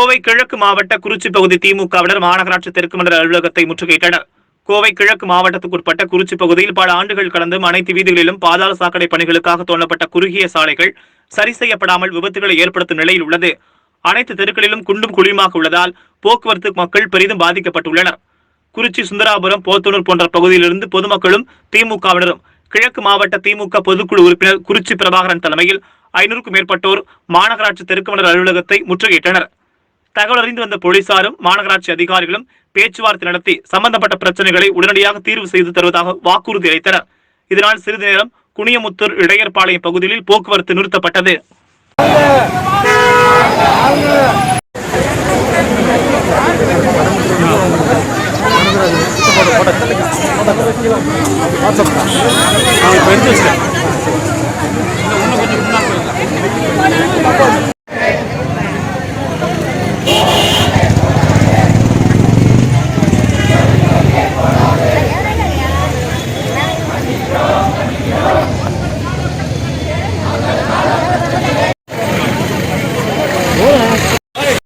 கோவை கிழக்கு மாவட்ட குறிச்சி பகுதி திமுகவினர் மாநகராட்சி தெற்கு மண்டல அலுவலகத்தை முற்றுகையிட்டனர். கோவை கிழக்கு மாவட்டத்துக்குட்பட்ட குறிச்சி பகுதியில் பல ஆண்டுகள் கடந்தும் அனைத்து வீதிகளிலும் பாதாள சாக்கடை பணிகளுக்காக தோண்டப்பட்ட குறுகிய சாலைகள் சரி செய்யப்படாமல் விபத்துகளை ஏற்படுத்தும் நிலையில் உள்ளது. அனைத்து தெருக்களிலும் குண்டும் குழியுமாக உள்ளதால் போக்குவரத்து மக்கள் பெரிதும் பாதிக்கப்பட்டுள்ளனர். குறிச்சி, சுந்தராபுரம், போத்தனூர் போன்ற பகுதியிலிருந்து பொதுமக்களும் திமுகவினரும் கிழக்கு மாவட்ட திமுக பொதுக்குழு உறுப்பினர் குறிச்சி பிரபாகரன் தலைமையில் 500க்கும் மேற்பட்டோர் மாநகராட்சி தெற்கு மண்டல அலுவலகத்தை முற்றுகையிட்டனர். தகவல் அறிந்து வந்த போலீசாரும் மாநகராட்சி அதிகாரிகளும் பேச்சுவார்த்தை நடத்தி சம்பந்தப்பட்ட பிரச்சனைகளை உடனடியாக தீர்வு செய்து தருவதாக வாக்குறுதி அளித்தனர். இதனால் சிறிது நேரம் குனியமுத்தூர் இடையர்பாளையம் பகுதியில் போக்குவரத்து நிறுத்தப்பட்டது. வாட்ஸ்அப்